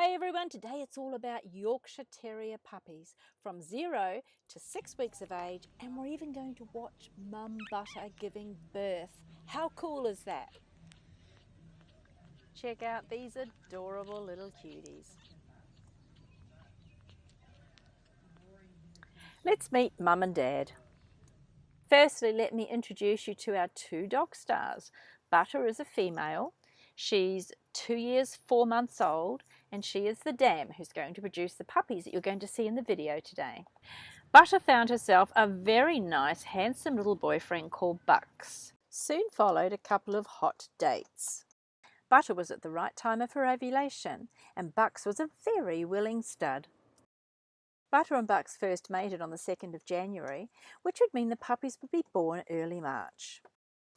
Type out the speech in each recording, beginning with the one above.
Hey everyone, today it's all about Yorkshire Terrier puppies from 0 to 6 weeks of age, and we're even going to watch Mum Butter giving birth. How cool is that? Check out these adorable little cuties. Let's meet Mum and Dad. Firstly, let me introduce you to our two dog stars. Butter is a female. She's 2 years, 4 months old, and she is the dam who's going to produce the puppies that you're going to see in the video today. Butter found herself a very nice, handsome little boyfriend called Bucks. Soon followed a couple of hot dates. Butter was at the right time of her ovulation, and Bucks was a very willing stud. Butter and Bucks first mated on the 2nd of January, which would mean the puppies would be born early March.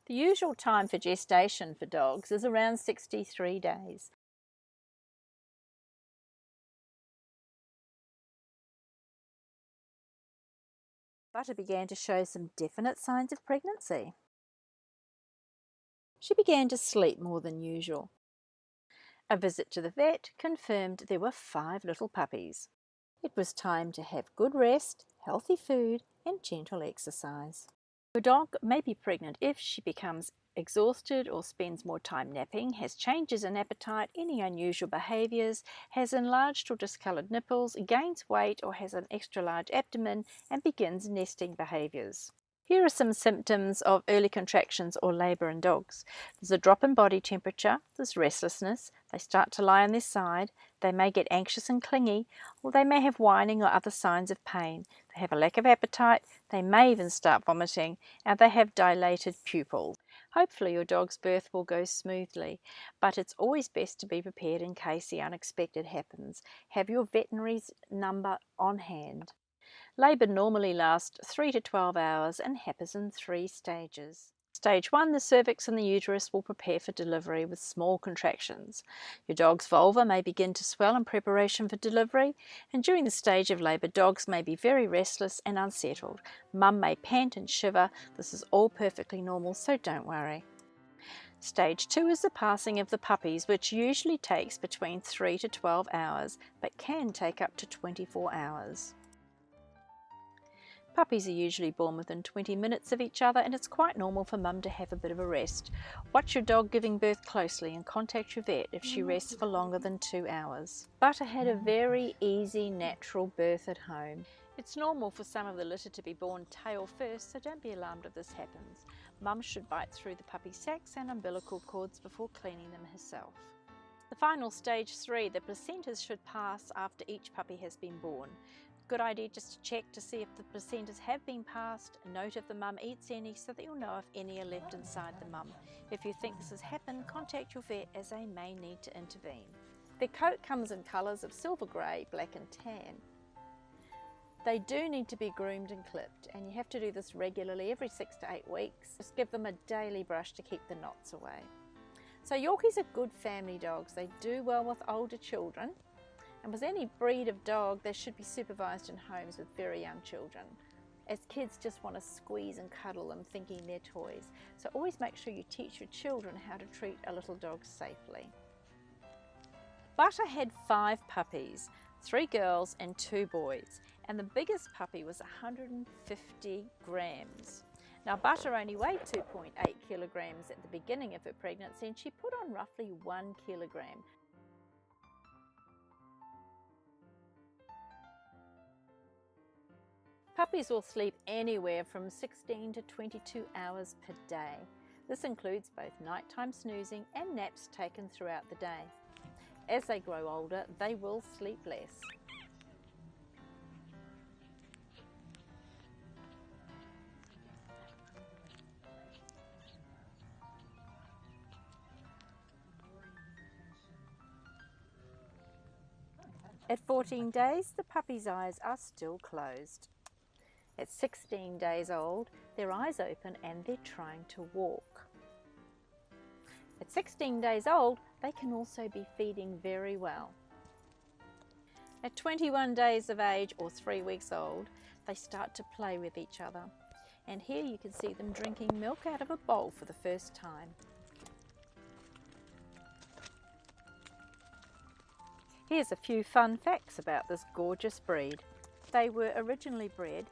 The usual time for gestation for dogs is around 63 days. Butter began to show some definite signs of pregnancy. She began to sleep more than usual. A visit to the vet confirmed there were 5 little puppies. It was time to have good rest, healthy food, and gentle exercise. Your dog may be pregnant if she becomes exhausted or spends more time napping, has changes in appetite, any unusual behaviours, has enlarged or discoloured nipples, gains weight or has an extra large abdomen, and begins nesting behaviours. Here are some symptoms of early contractions or labour in dogs. There's a drop in body temperature, there's restlessness, they start to lie on their side, they may get anxious and clingy, or they may have whining or other signs of pain. They have a lack of appetite, they may even start vomiting, and they have dilated pupils. Hopefully your dog's birth will go smoothly, but it's always best to be prepared in case the unexpected happens. Have your veterinary's number on hand. Labour normally lasts 3 to 12 hours and happens in 3 stages. Stage 1, the cervix and the uterus will prepare for delivery with small contractions. Your dog's vulva may begin to swell in preparation for delivery, and during the stage of labour, dogs may be very restless and unsettled. Mum may pant and shiver. This is all perfectly normal, so don't worry. Stage 2 is the passing of the puppies, which usually takes between 3 to 12 hours, but can take up to 24 hours. Puppies are usually born within 20 minutes of each other, and it's quite normal for mum to have a bit of a rest. Watch your dog giving birth closely and contact your vet if she rests for longer than 2 hours. Butter had a very easy, natural birth at home. It's normal for some of the litter to be born tail first, so don't be alarmed if this happens. Mum should bite through the puppy sacs and umbilical cords before cleaning them herself. The final stage 3, the placentas should pass after each puppy has been born. Good idea just to check to see if the placentas have been passed. Note if the mum eats any so that you'll know if any are left inside the mum. If you think this has happened, contact your vet as they may need to intervene. Their coat comes in colours of silver grey, black and tan. They do need to be groomed and clipped, and you have to do this regularly every 6 to 8 weeks. Just give them a daily brush to keep the knots away. So Yorkies are good family dogs. They do well with older children. And with any breed of dog, they should be supervised in homes with very young children, as kids just want to squeeze and cuddle them thinking they're toys. So always make sure you teach your children how to treat a little dog safely. Butter had 5 puppies, 3 girls and 2 boys, and the biggest puppy was 150 grams. Now Butter only weighed 2.8 kilograms at the beginning of her pregnancy, and she put on roughly 1 kilogram. Puppies will sleep anywhere from 16 to 22 hours per day. This includes both nighttime snoozing and naps taken throughout the day. As they grow older, they will sleep less. At 14 days, the puppy's eyes are still closed. At 16 days old, their eyes open and they're trying to walk. At 16 days old, they can also be feeding very well. At 21 days of age or 3 weeks old, they start to play with each other. And here you can see them drinking milk out of a bowl for the first time. Here's a few fun facts about this gorgeous breed. They were originally bred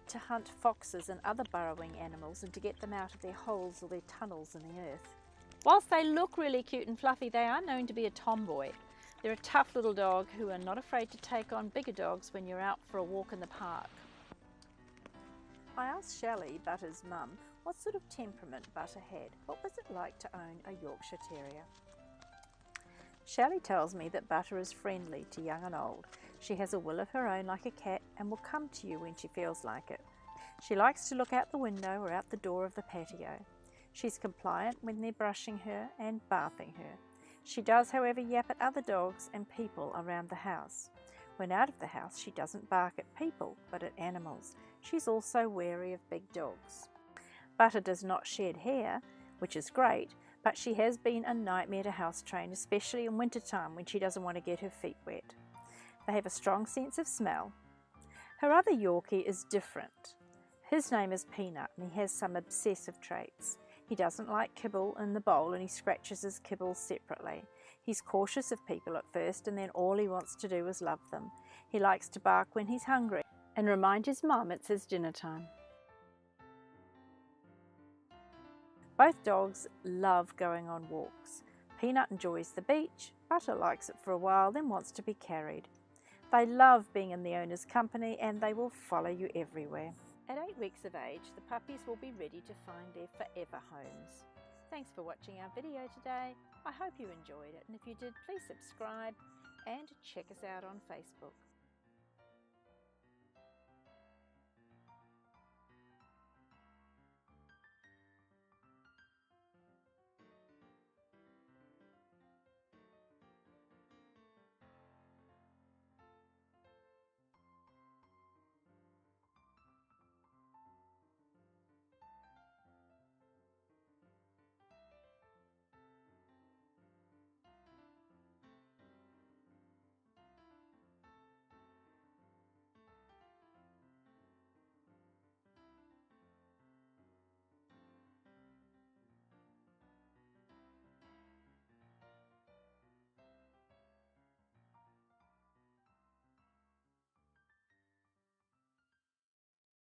to hunt foxes and other burrowing animals and to get them out of their holes or their tunnels in the earth. Whilst they look really cute and fluffy, they are known to be a tomboy. They're a tough little dog who are not afraid to take on bigger dogs when you're out for a walk in the park. I asked Shelley, Butter's mum, what sort of temperament Butter had. What was it like to own a Yorkshire Terrier? Shelley tells me that Butter is friendly to young and old. She has a will of her own like a cat and will come to you when she feels like it. She likes to look out the window or out the door of the patio. She's compliant when they're brushing her and bathing her. She does, however, yap at other dogs and people around the house. When out of the house, she doesn't bark at people, but at animals. She's also wary of big dogs. Butter does not shed hair, which is great, but she has been a nightmare to house train, especially in winter time when she doesn't want to get her feet wet. They have a strong sense of smell. Her other Yorkie is different. His name is Peanut and he has some obsessive traits. He doesn't like kibble in the bowl and he scratches his kibble separately. He's cautious of people at first and then all he wants to do is love them. He likes to bark when he's hungry and remind his mum it's his dinner time. Both dogs love going on walks. Peanut enjoys the beach, Butter likes it for a while, then wants to be carried. They love being in the owner's company and they will follow you everywhere. At 8 weeks of age, the puppies will be ready to find their forever homes. Thanks for watching our video today. I hope you enjoyed it, and if you did, please subscribe and check us out on Facebook.